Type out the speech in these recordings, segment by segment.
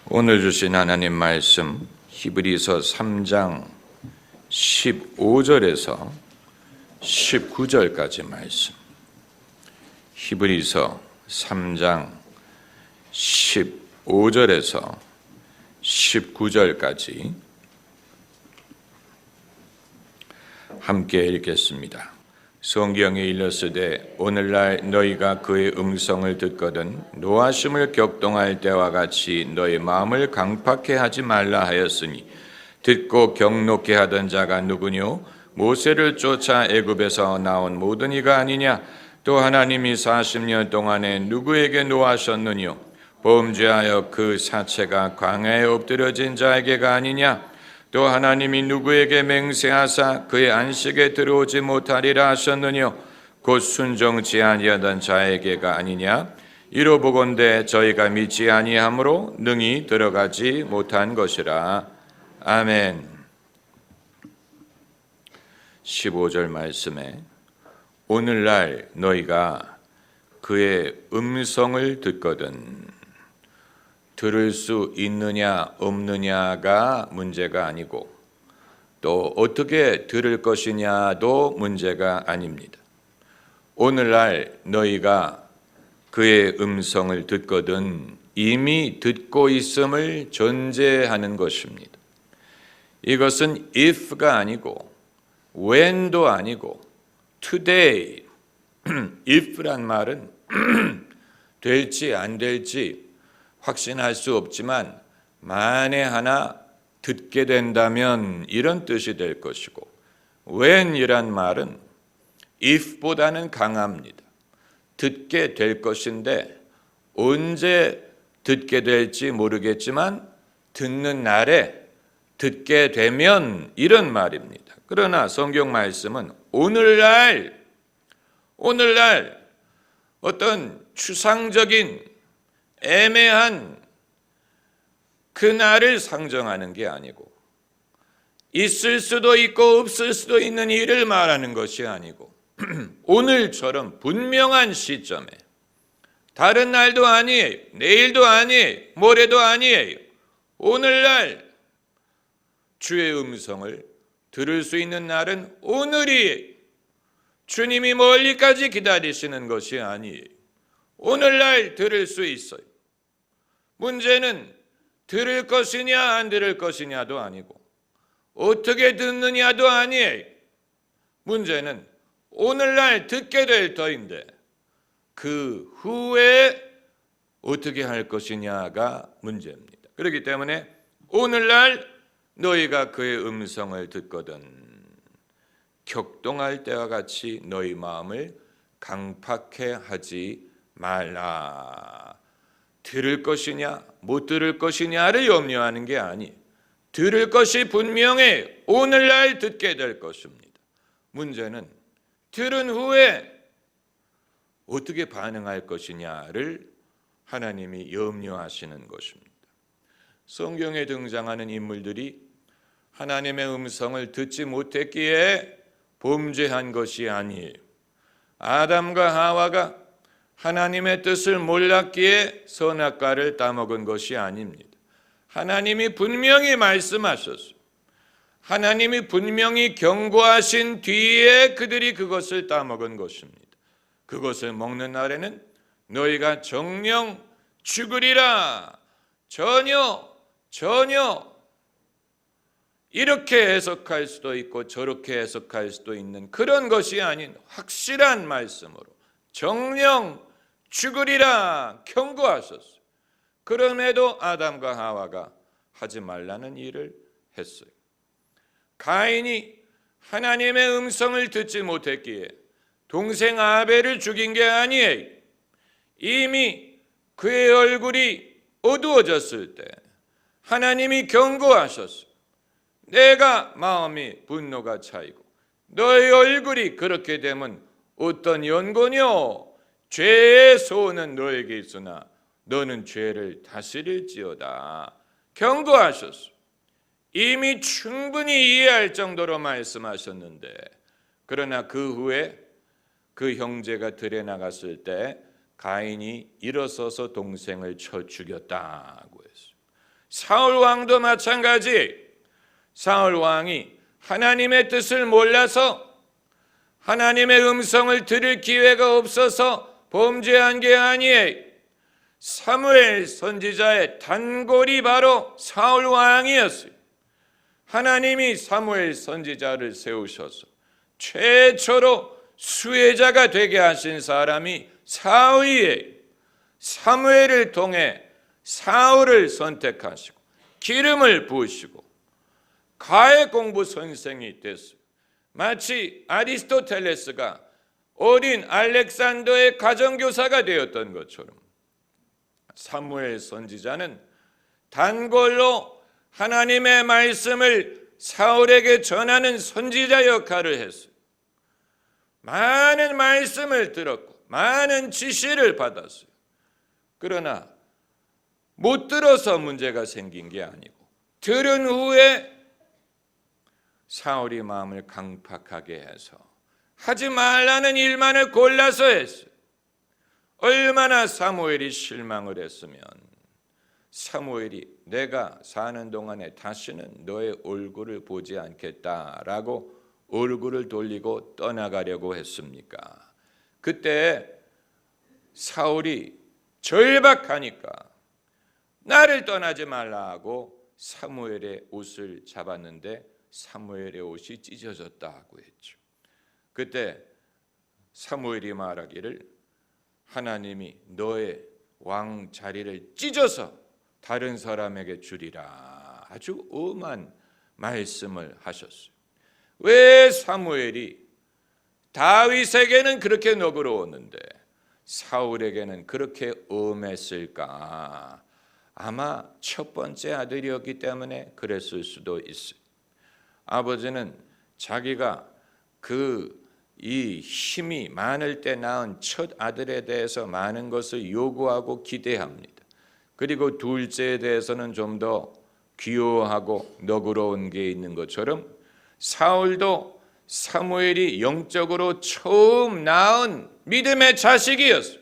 오늘 주신 하나님 말씀 히브리서 3장 15절에서 19절까지 말씀. 히브리서 3장 15절에서 19절까지 함께 읽겠습니다. 성경에 일렀으되 오늘날 너희가 그의 음성을 듣거든 노하심을 격동할 때와 같이 너희 마음을 강팍해 하지 말라 하였으니 듣고 경록게 하던 자가 누구뇨? 모세를 쫓아 애굽에서 나온 모든 이가 아니냐? 또 하나님이 40년 동안에 누구에게 노하셨느뇨? 범죄하여 그 사체가 광야에 엎드려진 자에게가 아니냐? 또 하나님이 누구에게 맹세하사 그의 안식에 들어오지 못하리라 하셨느뇨? 곧 순종치 아니하던 자에게가 아니냐? 이로 보건대 저희가 믿지 아니하므로 능히 들어가지 못한 것이라. 아멘. 15절 말씀에 오늘날 너희가 그의 음성을 듣거든 들을 수 있느냐 없느냐가 문제가 아니고 또 어떻게 들을 것이냐도 문제가 아닙니다. 오늘날 너희가 그의 음성을 듣거든 이미 듣고 있음을 전제하는 것입니다. 이것은 if가 아니고 when도 아니고 today. if란 말은 될지 안 될지 확신할 수 없지만 만에 하나 듣게 된다면 이런 뜻이 될 것이고 when이란 말은 if보다는 강합니다. 듣게 될 것인데 언제 듣게 될지 모르겠지만 듣는 날에 듣게 되면 이런 말입니다. 그러나 성경 말씀은 오늘날 어떤 추상적인 애매한 그날을 상정하는 게 아니고 있을 수도 있고 없을 수도 있는 일을 말하는 것이 아니고 오늘처럼 분명한 시점에 다른 날도 아니에요. 내일도 아니에요. 모레도 아니에요. 오늘날 주의 음성을 들을 수 있는 날은 오늘이에요. 주님이 멀리까지 기다리시는 것이 아니에요. 오늘날 들을 수 있어요. 문제는 들을 것이냐 안 들을 것이냐도 아니고 어떻게 듣느냐도 아니에요. 문제는 오늘날 듣게 될 터인데 그 후에 어떻게 할 것이냐가 문제입니다. 그렇기 때문에 오늘날 너희가 그의 음성을 듣거든 격동할 때와 같이 너희 마음을 강팍해 하지 말라. 들을 것이냐 못 들을 것이냐를 염려하는 게 아니에요. 들을 것이 분명해 오늘날 듣게 될 것입니다. 문제는 들은 후에 어떻게 반응할 것이냐를 하나님이 염려하시는 것입니다. 성경에 등장하는 인물들이 하나님의 음성을 듣지 못했기에 범죄한 것이 아니에요. 아담과 하와가 하나님의 뜻을 몰랐기에 선악과를 따먹은 것이 아닙니다. 하나님이 분명히 말씀하셨어요. 하나님이 분명히 경고하신 뒤에 그들이 그것을 따먹은 것입니다. 그것을 먹는 날에는 너희가 정령 죽으리라. 전혀 이렇게 해석할 수도 있고 저렇게 해석할 수도 있는 그런 것이 아닌 확실한 말씀으로 정령 죽으리라 경고하셨어요. 그럼에도 아담과 하와가 하지 말라는 일을 했어요. 가인이 하나님의 음성을 듣지 못했기에 동생 아벨을 죽인 게 아니에요. 이미 그의 얼굴이 어두워졌을 때 하나님이 경고하셨어요. 내가 마음이 분노가 차이고 너의 얼굴이 그렇게 되면 어떤 연고뇨? 죄의 소원은 너에게 있으나 너는 죄를 다스릴지어다. 경고하셨어요. 이미 충분히 이해할 정도로 말씀하셨는데 그러나 그 후에 그 형제가 들에 나갔을 때 가인이 일어서서 동생을 쳐 죽였다고 했어요. 사울 왕도 마찬가지. 사울 왕이 하나님의 뜻을 몰라서 하나님의 음성을 들을 기회가 없어서 범죄한 게 아니에요. 사무엘 선지자의 단골이 바로 사울 왕이었어요. 하나님이 사무엘 선지자를 세우셔서 최초로 수혜자가 되게 하신 사람이 사울이에요. 사무엘을 통해 사울을 선택하시고 기름을 부으시고 가해 공부 선생이 됐어요. 마치 아리스토텔레스가 어린 알렉산더의 가정교사가 되었던 것처럼 사무엘 선지자는 단골로 하나님의 말씀을 사울에게 전하는 선지자 역할을 했어요. 많은 말씀을 들었고 많은 지시를 받았어요. 그러나 못 들어서 문제가 생긴 게 아니고 들은 후에 사울이 마음을 강팍하게 해서 하지 말라는 일만을 골라서 했어요. 얼마나 사무엘이 실망을 했으면 사무엘이 내가 사는 동안에 다시는 너의 얼굴을 보지 않겠다라고 얼굴을 돌리고 떠나가려고 했습니까? 그때 사울이 절박하니까 나를 떠나지 말라 하고 사무엘의 옷을 잡았는데 사무엘의 옷이 찢어졌다고 했죠. 그때 사무엘이 말하기를 하나님이 너의 왕 자리를 찢어서 다른 사람에게 주리라. 아주 엄한 말씀을 하셨어요. 왜 사무엘이 다윗에게는 그렇게 너그러웠는데 사울에게는 그렇게 엄했을까? 아마 첫 번째 아들이었기 때문에 그랬을 수도 있어요. 아버지는 자기가 이 힘이 많을 때 낳은 첫 아들에 대해서 많은 것을 요구하고 기대합니다. 그리고 둘째에 대해서는 좀 더 귀여워하고 너그러운 게 있는 것처럼 사울도 사무엘이 영적으로 처음 낳은 믿음의 자식이었어요.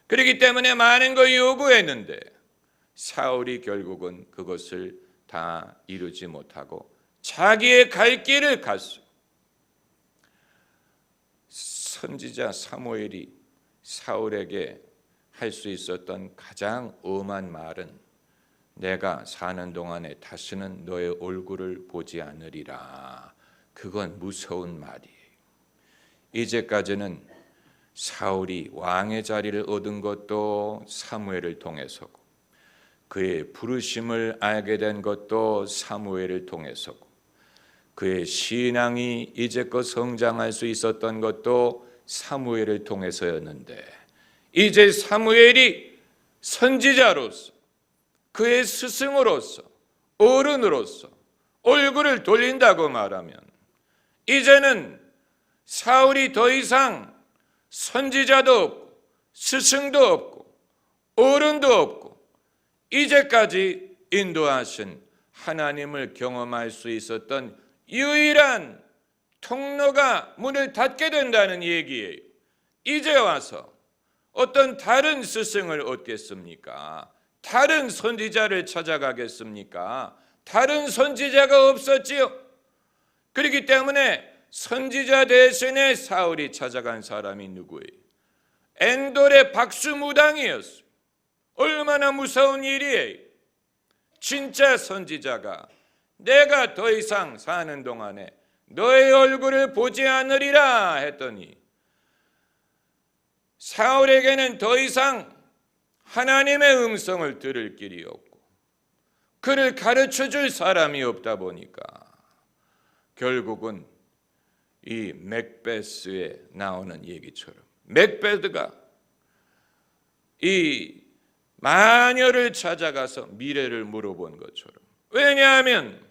그렇기 때문에 많은 걸 요구했는데 사울이 결국은 그것을 다 이루지 못하고 자기의 갈 길을 갔어요. 선지자 사무엘이 사울에게 할 수 있었던 가장 엄한 말은 내가 사는 동안에 다시는 너의 얼굴을 보지 않으리라. 그건 무서운 말이에요. 이제까지는 사울이 왕의 자리를 얻은 것도 사무엘을 통해서고 그의 부르심을 알게 된 것도 사무엘을 통해서고 그의 신앙이 이제껏 성장할 수 있었던 것도 사무엘을 통해서였는데 이제 사무엘이 선지자로서 그의 스승으로서 어른으로서 얼굴을 돌린다고 말하면 이제는 사울이 더 이상 선지자도 없고 스승도 없고 어른도 없고 이제까지 인도하신 하나님을 경험할 수 있었던 유일한 통로가 문을 닫게 된다는 얘기예요. 이제 와서 어떤 다른 스승을 얻겠습니까? 다른 선지자를 찾아가겠습니까? 다른 선지자가 없었지요. 그렇기 때문에 선지자 대신에 사울이 찾아간 사람이 누구예요? 엔돌의 박수무당이었어요. 얼마나 무서운 일이에요. 진짜 선지자가 내가 더 이상 사는 동안에 너의 얼굴을 보지 않으리라 했더니 사울에게는 더 이상 하나님의 음성을 들을 길이 없고 그를 가르쳐 줄 사람이 없다 보니까 결국은 이 맥베스에 나오는 얘기처럼 맥베드가 이 마녀를 찾아가서 미래를 물어본 것처럼 왜냐하면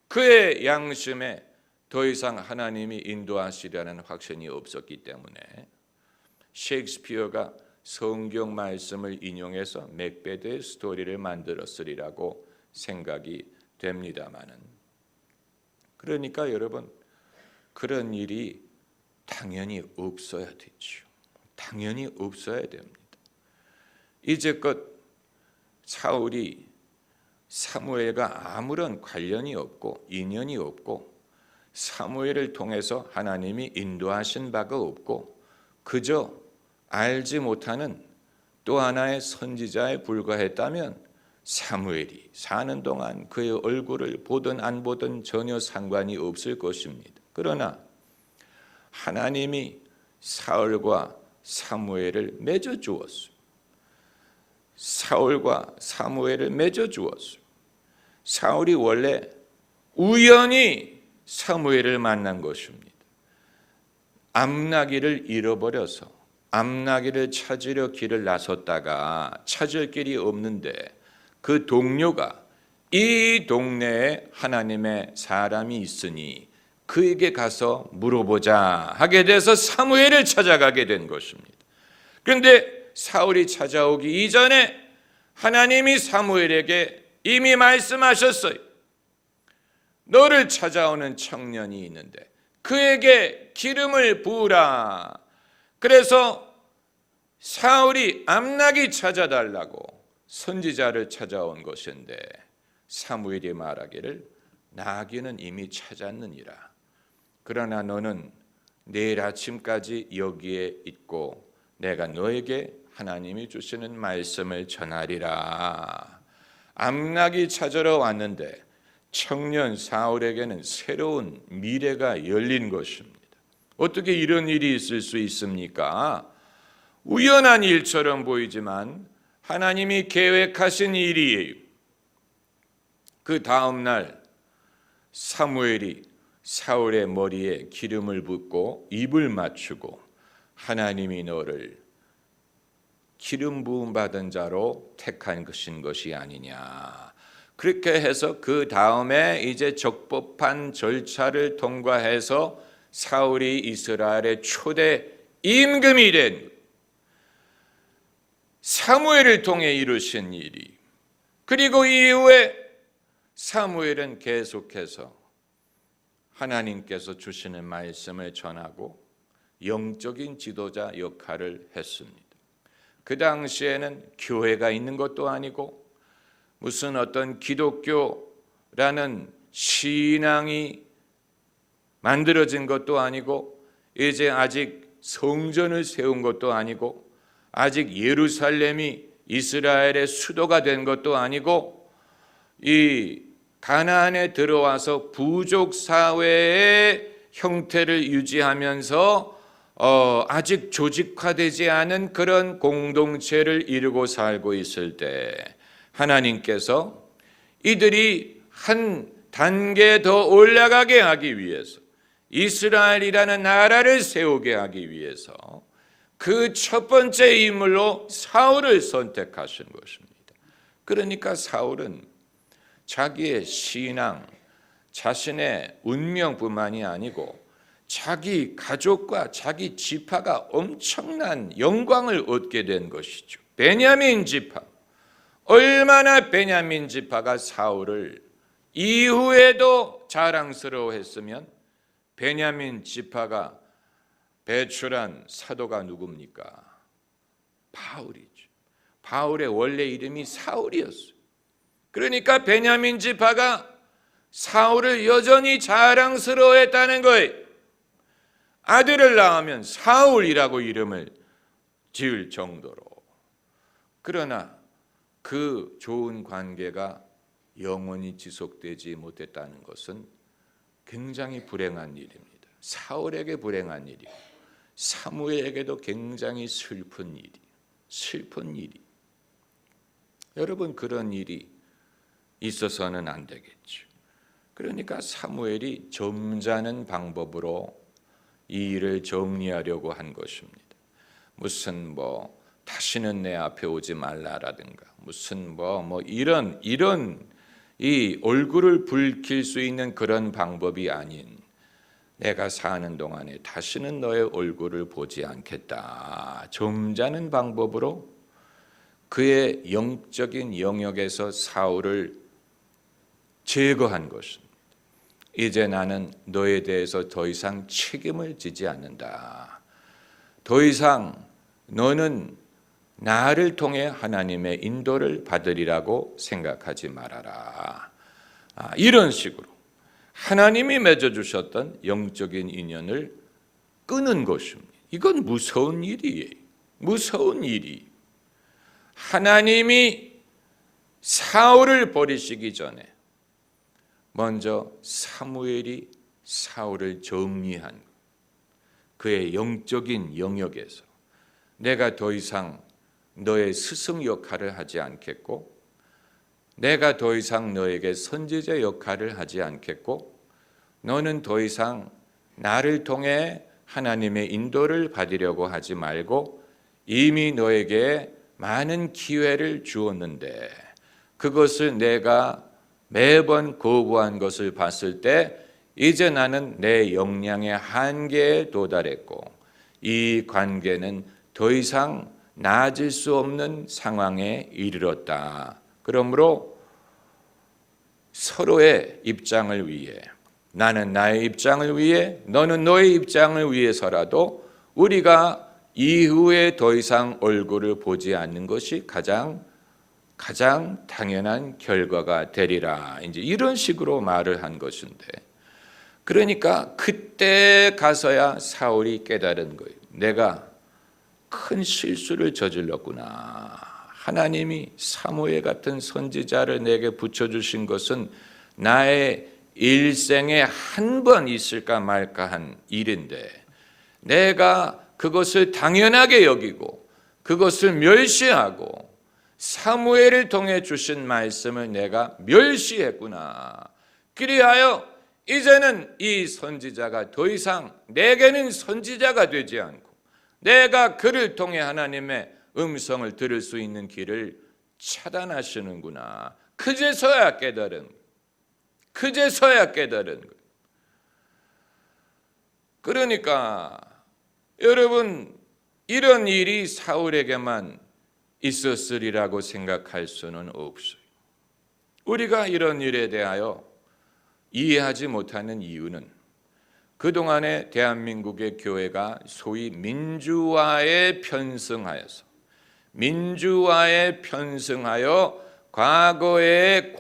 그의 양심에 더 이상 하나님이 인도하시려는 확신이 없었기 때문에 셰익스피어가 성경 말씀을 인용해서 맥베드의 스토리를 만들었으리라고 생각이 됩니다마는 그러니까 여러분 그런 일이 당연히 없어야 되죠. 당연히 없어야 됩니다. 이제껏 사울이 사무엘과 아무런 관련이 없고 인연이 없고 사무엘을 통해서 하나님이 인도하신 바가 없고 그저 알지 못하는 또 하나의 선지자에 불과했다면 사무엘이 사는 동안 그의 얼굴을 보든 안 보든 전혀 상관이 없을 것입니다. 그러나 하나님이 사울과 사무엘을 맺어 주었어요. 사울과 사무엘을 맺어 주었어요. 사울이 원래 우연히 사무엘을 만난 것입니다. 암나기를 잃어버려서 암나기를 찾으려 길을 나섰다가 찾을 길이 없는데 그 동료가 이 동네에 하나님의 사람이 있으니 그에게 가서 물어보자 하게 돼서 사무엘을 찾아가게 된 것입니다. 그런데 사울이 찾아오기 이전에 하나님이 사무엘에게 이미 말씀하셨어요. 너를 찾아오는 청년이 있는데 그에게 기름을 부으라. 그래서 사울이 암나기 찾아달라고 선지자를 찾아온 것인데 사무엘이 말하기를 나귀는 이미 찾았느니라. 그러나 너는 내일 아침까지 여기에 있고 내가 너에게 하나님이 주시는 말씀을 전하리라. 암나기 찾으러 왔는데 청년 사울에게는 새로운 미래가 열린 것입니다. 어떻게 이런 일이 있을 수 있습니까? 우연한 일처럼 보이지만 하나님이 계획하신 일이에요. 그 다음 날 사무엘이 사울의 머리에 기름을 붓고 입을 맞추고 하나님이 너를 기름 부음 받은 자로 택한 것이 아니냐. 그렇게 해서 그 다음에 이제 적법한 절차를 통과해서 사울이 이스라엘의 초대 임금이 된 사무엘을 통해 이루신 일이. 그리고 이후에 사무엘은 계속해서 하나님께서 주시는 말씀을 전하고 영적인 지도자 역할을 했습니다. 그 당시에는 교회가 있는 것도 아니고 무슨 어떤 기독교라는 신앙이 만들어진 것도 아니고 이제 아직 성전을 세운 것도 아니고 아직 예루살렘이 이스라엘의 수도가 된 것도 아니고 이 가나안에 들어와서 부족 사회의 형태를 유지하면서 아직 조직화되지 않은 그런 공동체를 이루고 살고 있을 때 하나님께서 이들이 한 단계 더 올라가게 하기 위해서 이스라엘이라는 나라를 세우게 하기 위해서 그 첫 번째 인물로 사울을 선택하신 것입니다. 그러니까 사울은 자기의 신앙, 자신의 운명뿐만이 아니고 자기 가족과 자기 지파가 엄청난 영광을 얻게 된 것이죠. 베냐민 지파, 얼마나 베냐민 지파가 사울을 이후에도 자랑스러워했으면 베냐민 지파가 배출한 사도가 누굽니까? 바울이죠. 바울의 원래 이름이 사울이었어요. 그러니까 베냐민 지파가 사울을 여전히 자랑스러워했다는 거예요. 아들을 낳으면 사울이라고 이름을 지을 정도로. 그러나 그 좋은 관계가 영원히 지속되지 못했다는 것은 굉장히 불행한 일입니다. 사울에게 불행한 일이고 사무엘에게도 굉장히 슬픈 일이. 여러분, 그런 일이 있어서는 안 되겠죠. 그러니까 사무엘이 점잖은 방법으로 이 일을 정리하려고 한 것입니다. 무슨 다시는 내 앞에 오지 말라라든가 무슨 이런 이 얼굴을 붉힐 수 있는 그런 방법이 아닌 내가 사는 동안에 다시는 너의 얼굴을 보지 않겠다. 점잖은 방법으로 그의 영적인 영역에서 사울을 제거한 것입니다. 이제 나는 너에 대해서 더 이상 책임을 지지 않는다. 더 이상 너는 나를 통해 하나님의 인도를 받으리라고 생각하지 말아라. 이런 식으로 하나님이 맺어주셨던 영적인 인연을 끊은 것입니다. 이건 무서운 일이에요. 무서운 일이. 하나님이 사울을 버리시기 전에 먼저 사무엘이 사울을 정리한 것. 그의 영적인 영역에서 내가 더 이상 너의 스승 역할을 하지 않겠고, 내가 더 이상 너에게 선지자 역할을 하지 않겠고, 너는 더 이상 나를 통해 하나님의 인도를 받으려고 하지 말고 이미 너에게 많은 기회를 주었는데 그것을 내가 매번 거부한 것을 봤을 때 이제 나는 내 역량의 한계에 도달했고 이 관계는 더 이상 나아질 수 없는 상황에 이르렀다. 그러므로 서로의 입장을 위해, 나는 나의 입장을 위해, 너는 너의 입장을 위해서라도 우리가 이후에 더 이상 얼굴을 보지 않는 것이 가장 당연한 결과가 되리라. 이제 이런 식으로 말을 한 것인데, 그러니까 그때 가서야 사울이 깨달은 거예요. 내가 큰 실수를 저질렀구나. 하나님이 사무엘 같은 선지자를 내게 붙여주신 것은 나의 일생에 한 번 있을까 말까 한 일인데 내가 그것을 당연하게 여기고 그것을 멸시하고 사무엘을 통해 주신 말씀을 내가 멸시했구나. 그리하여 이제는 이 선지자가 더 이상 내게는 선지자가 되지 않고 내가 그를 통해 하나님의 음성을 들을 수 있는 길을 차단하시는구나. 그제서야 깨달은 거예요. 그러니까 여러분, 이런 일이 사울에게만 있었으리라고 생각할 수는 없어요. 우리가 이런 일에 대하여 이해하지 못하는 이유는 그동안에 대한민국의 교회가 소위 민주화에 편승하여 과거의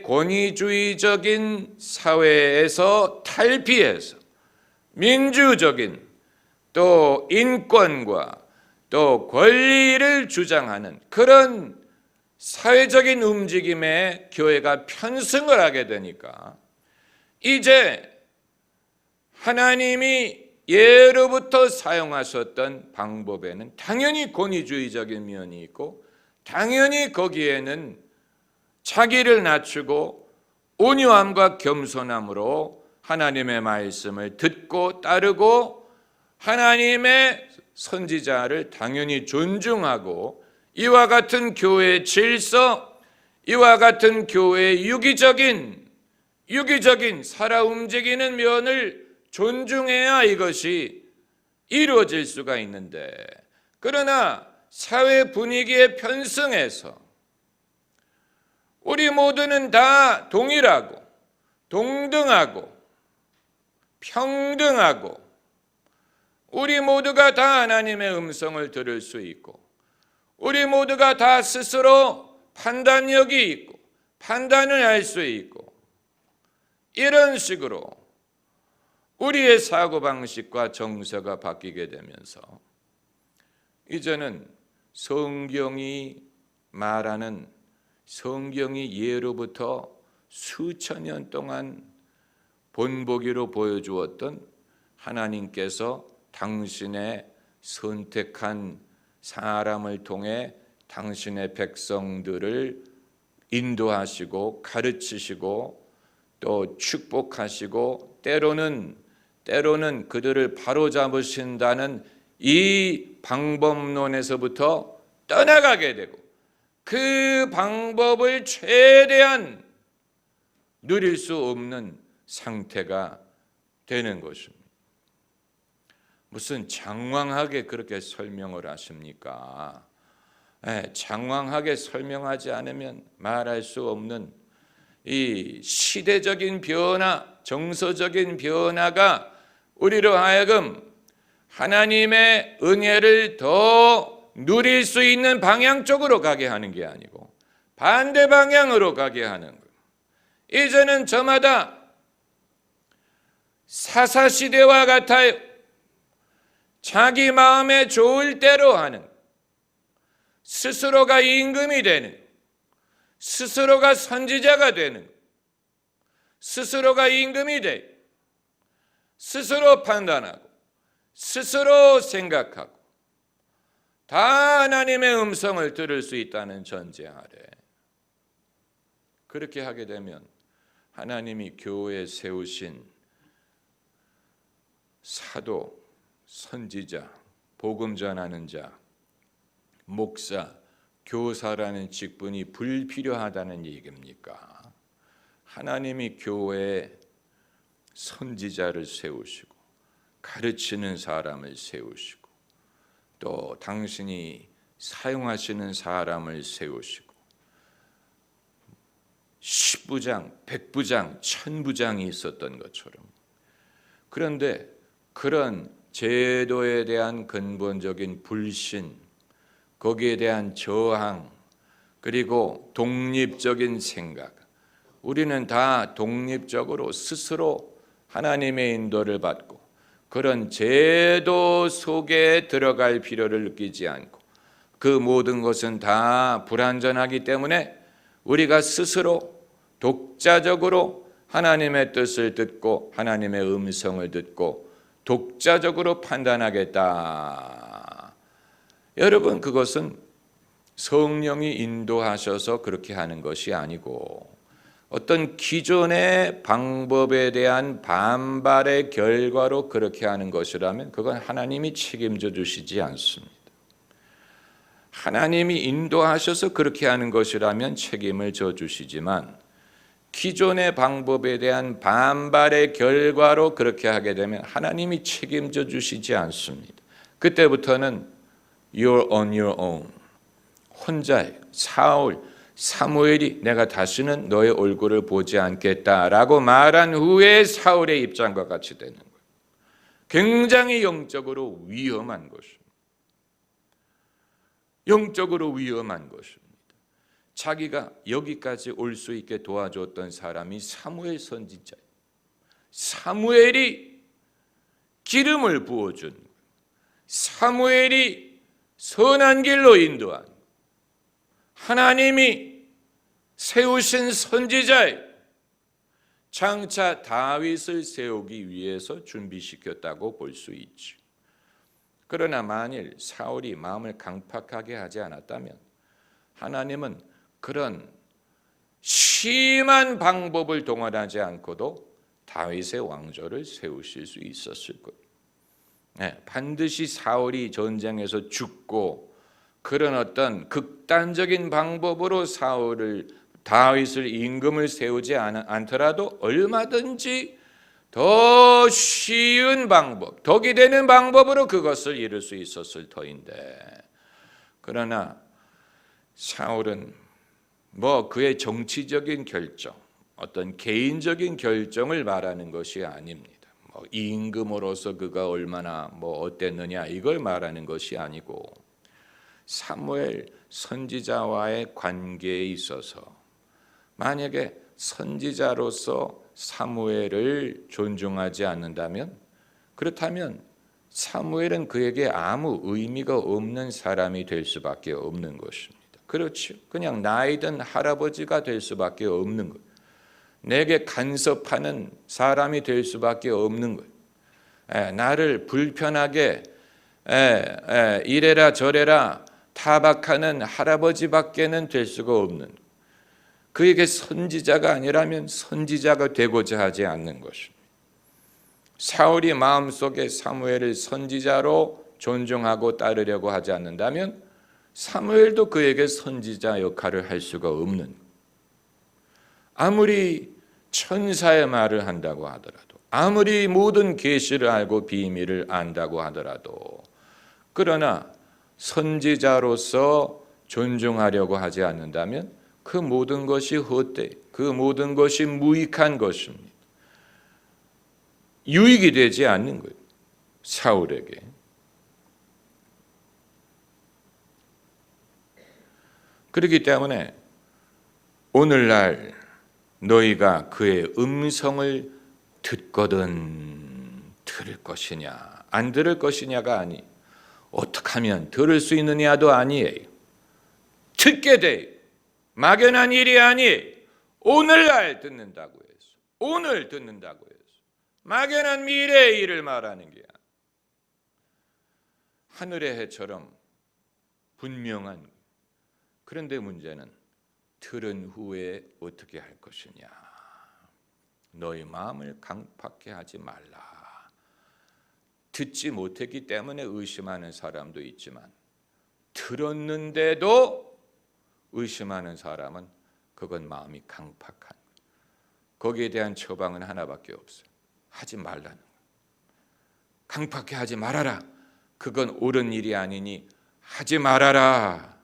권위주의적인 사회에서 탈피해서 민주적인 또 인권과 또 권리를 주장하는 그런 사회적인 움직임에 교회가 편승을 하게 되니까 이제 하나님이 예로부터 사용하셨던 방법에는 당연히 권위주의적인 면이 있고 당연히 거기에는 자기를 낮추고 온유함과 겸손함으로 하나님의 말씀을 듣고 따르고 하나님의 선지자를 당연히 존중하고 이와 같은 교회의 질서, 이와 같은 교회의 유기적인 살아 움직이는 면을 존중해야 이것이 이루어질 수가 있는데, 그러나 사회 분위기에 편승해서 우리 모두는 다 동일하고 동등하고 평등하고 우리 모두가 다 하나님의 음성을 들을 수 있고 우리 모두가 다 스스로 판단력이 있고 판단을 할 수 있고 이런 식으로 우리의 사고방식과 정서가 바뀌게 되면서 이제는 성경이 말하는, 성경이 예로부터 수천 년 동안 본보기로 보여주었던 하나님께서 당신의 선택한 사람을 통해 당신의 백성들을 인도하시고 가르치시고 또 축복하시고 때로는 그들을 바로잡으신다는 이 방법론에서부터 떠나가게 되고 그 방법을 최대한 누릴 수 없는 상태가 되는 것입니다. 무슨 장황하게 그렇게 설명을 하십니까? 장황하게 설명하지 않으면 말할 수 없는 이 시대적인 변화, 정서적인 변화가 우리로 하여금 하나님의 은혜를 더 누릴 수 있는 방향 쪽으로 가게 하는 게 아니고 반대 방향으로 가게 하는 거예요. 이제는 저마다 사사시대와 같아요. 자기 마음에 좋을 대로 하는, 스스로가 임금이 되는, 스스로가 선지자가 되는, 스스로가 임금이 돼 스스로 판단하고 스스로 생각하고 다 하나님의 음성을 들을 수 있다는 전제 아래 그렇게 하게 되면 하나님이 교회에 세우신 사도, 선지자, 복음 전하는 자, 목사, 교사라는 직분이 불필요하다는 얘기입니까? 하나님이 교회에 선지자를 세우시고 가르치는 사람을 세우시고 또 당신이 사용하시는 사람을 세우시고 10부장, 100부장, 1000부장이 있었던 것처럼 그런데 그런 제도에 대한 근본적인 불신, 거기에 대한 저항, 그리고 독립적인 생각 우리는 다 독립적으로 스스로 하나님의 인도를 받고 그런 제도 속에 들어갈 필요를 느끼지 않고 그 모든 것은 다 불완전하기 때문에 우리가 스스로 독자적으로 하나님의 뜻을 듣고 하나님의 음성을 듣고 독자적으로 판단하겠다. 여러분 그것은 성령이 인도하셔서 그렇게 하는 것이 아니고 어떤 기존의 방법에 대한 반발의 결과로 그렇게 하는 것이라면 그건 하나님이 책임져 주시지 않습니다. 하나님이 인도하셔서 그렇게 하는 것이라면 책임을 져 주시지만 기존의 방법에 대한 반발의 결과로 그렇게 하게 되면 하나님이 책임져 주시지 않습니다. 그때부터는 You're on your own. 혼자예요. 사무엘이 내가 다시는 너의 얼굴을 보지 않겠다라고 말한 후에 사울의 입장과 같이 되는 거예요. 굉장히 영적으로 위험한 것입니다. 영적으로 위험한 것입니다. 자기가 여기까지 올 수 있게 도와줬던 사람이 사무엘 선지자예요. 사무엘이 기름을 부어준 거예요. 사무엘이 선한 길로 인도한 거예요. 하나님이 세우신 선지자예요. 장차 다윗을 세우기 위해서 준비시켰다고 볼 수 있죠. 그러나 만일 사울이 마음을 강팍하게 하지 않았다면 하나님은 그런 심한 방법을 동원하지 않고도 다윗의 왕조를 세우실 수 있었을 거예요. 반드시 사울이 전쟁에서 죽고 그런 어떤 극단적인 방법으로 다윗을 임금을 세우지 않더라도 얼마든지 더 쉬운 방법, 덕이 되는 방법으로 그것을 이룰 수 있었을 터인데 그러나 사울은 그의 정치적인 결정, 어떤 개인적인 결정을 말하는 것이 아닙니다. 임금으로서 그가 얼마나 어땠느냐 이걸 말하는 것이 아니고 사무엘 선지자와의 관계에 있어서 만약에 선지자로서 사무엘을 존중하지 않는다면 그렇다면 사무엘은 그에게 아무 의미가 없는 사람이 될 수밖에 없는 것입니다. 그렇죠. 그냥 나이 든 할아버지가 될 수밖에 없는 것. 내게 간섭하는 사람이 될 수밖에 없는 것. 나를 불편하게 이래라 저래라 타박하는 할아버지밖에는 될 수가 없는 그에게 선지자가 아니라면 선지자가 되고자 하지 않는 것입니다. 사울이 마음속에 사무엘을 선지자로 존중하고 따르려고 하지 않는다면 사무엘도 그에게 선지자 역할을 할 수가 없는 아무리 천사의 말을 한다고 하더라도 아무리 모든 계시를 알고 비밀을 안다고 하더라도 그러나 선지자로서 존중하려고 하지 않는다면 그 모든 것이 헛되이 그 모든 것이 무익한 것입니다. 유익이 되지 않는 거예요. 사울에게. 그렇기 때문에 오늘날 너희가 그의 음성을 듣거든 들을 것이냐 안 들을 것이냐가 아니, 어떻게 하면 들을 수 있느냐도 아니에요. 듣게 돼 막연한 일이 아니, 오늘날 듣는다고 해서, 오늘 듣는다고 해서 막연한 미래의 일을 말하는 게 아니야. 하늘의 해처럼 분명한. 그런데 문제는 들은 후에 어떻게 할 것이냐. 너희 마음을 강팍해 하지 말라. 듣지 못했기 때문에 의심하는 사람도 있지만 들었는데도 의심하는 사람은 그건 마음이 강팍한. 거기에 대한 처방은 하나밖에 없어요. 하지 말라는 거예요. 강팍해 하지 말아라. 그건 옳은 일이 아니니 하지 말아라.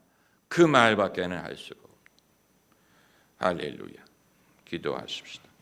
그 말밖에는 할 수가 없어요. 할렐루야. 기도하십시다.